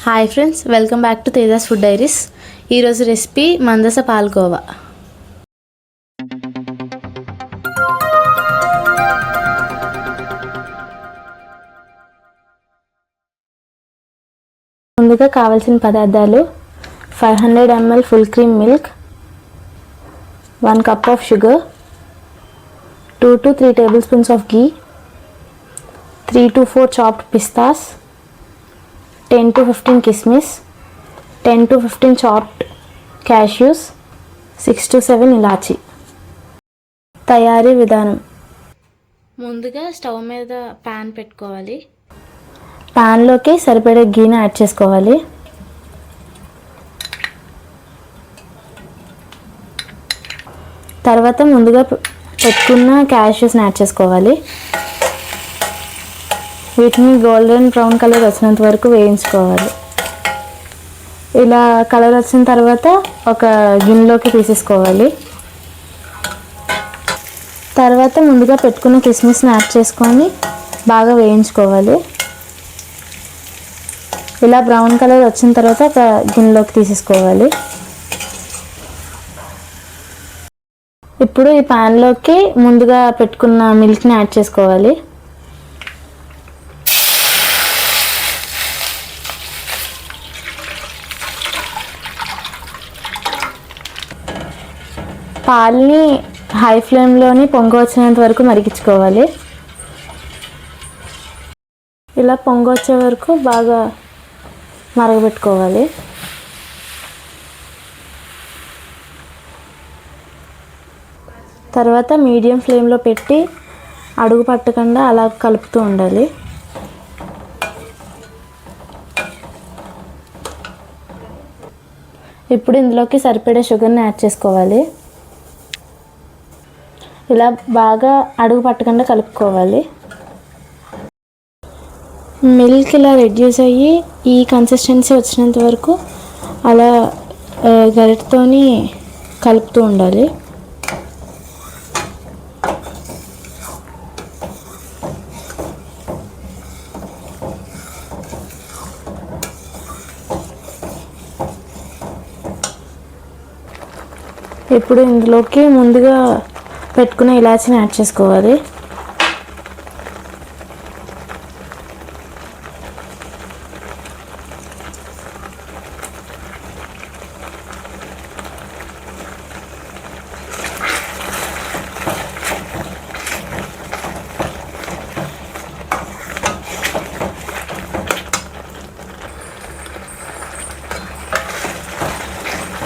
Hi friends, welcome back to Tejas food diaries. ఈరోజు recipe Mandasa palkova. ముందుగా కావాల్సిన పదార్థాలు 500 ml full cream milk, 1 cup of sugar, 2 to 3 tablespoons of ghee, 3 to 4 chopped pistas, 10 to 15 kismis, 10 to 15 chopped cashews, 6 to 7 ilachi. తయారీ విధానం. ముందుగా stove మీద pan పెట్టుకోవాలి. ప్యాన్లోకి సరిపడే గీని యాడ్ చేసుకోవాలి. తర్వాత ముందుగా పెట్టుకున్న క్యాష్యూస్ని యాడ్ చేసుకోవాలి. వీటిని గోల్డెన్ బ్రౌన్ కలర్ వచ్చినంత వరకు వేయించుకోవాలి. ఇలా కలర్ వచ్చిన తర్వాత ఒక గిన్నెలోకి తీసేసుకోవాలి. తర్వాత ముందుగా పెట్టుకున్న కిస్మిస్ని యాడ్ చేసుకొని బాగా వేయించుకోవాలి. ఇలా బ్రౌన్ కలర్ వచ్చిన తర్వాత ఒక గిన్నెలోకి తీసేసుకోవాలి. ఇప్పుడు ఈ ప్యాన్లోకి ముందుగా పెట్టుకున్న మిల్క్ని యాడ్ చేసుకోవాలి. పాలని హై ఫ్లేమ్లోని పొంగు వచ్చినంత వరకు మరిగించుకోవాలి. ఇలా పొంగు వచ్చే వరకు బాగా మరగబెట్టుకోవాలి. తర్వాత మీడియం ఫ్లేమ్లో పెట్టి అడుగు పట్టకుండా అలా కలుపుతూ ఉండాలి. ఇప్పుడు ఇందులోకి సరిపడే షుగర్ని యాడ్ చేసుకోవాలి. ఇలా బాగా అడుగు పట్టకుండా కలుపుకోవాలి. మిల్క్ ఇలా రెడ్యూస్ అయ్యి ఈ కన్సిస్టెన్సీ వచ్చినంత వరకు అలా గరిటతోని కలుపుతూ ఉండాలి. ఇప్పుడు ఇందులోకి ముందుగా పెట్టుకున్న ఇలాచీని యాడ్ చేసుకోవాలి.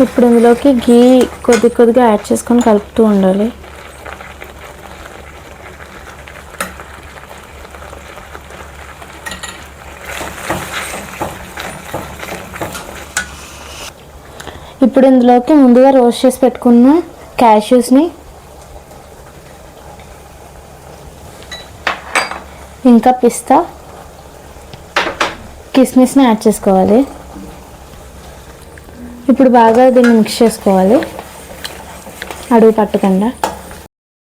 ఇప్పుడు ఇందులోకి ఘీ కొద్దిగా యాడ్ చేసుకొని కలుపుతూ ఉండాలి. ఇప్పుడు ఇందులోకి ముందుగా రోస్ట్ చేసి పెట్టుకున్న క్యాష్యూస్ని ఇంకా పిస్తా, కిస్మిస్ని యాడ్ చేసుకోవాలి. ఇప్పుడు బాగా దీన్ని మిక్స్ చేసుకోవాలి అడుగు పట్టకుండా.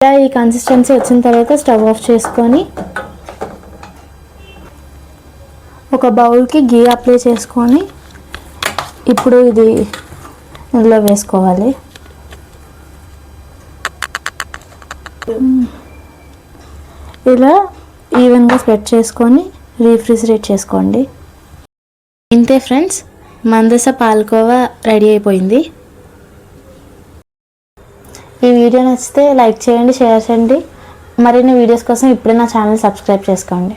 ఇలా ఈ కన్సిస్టెన్సీ వచ్చిన తర్వాత స్టవ్ ఆఫ్ చేసుకొని ఒక బౌల్కి ఘీ అప్లై చేసుకొని ఇప్పుడు ఇది ఇందులో వేసుకోవాలి. ఇలా ఈవెన్గా స్ప్రెడ్ చేసుకొని రీఫ్రిజిరేట్ చేసుకోండి. ఇంతే ఫ్రెండ్స్, మందస పాల్కోవా రెడీ అయిపోయింది. ఈ వీడియో నచ్చితే లైక్ చేయండి, షేర్ చేయండి. మరిన్ని వీడియోస్ కోసం ఇప్పుడే నా ఛానల్ సబ్స్క్రైబ్ చేసుకోండి.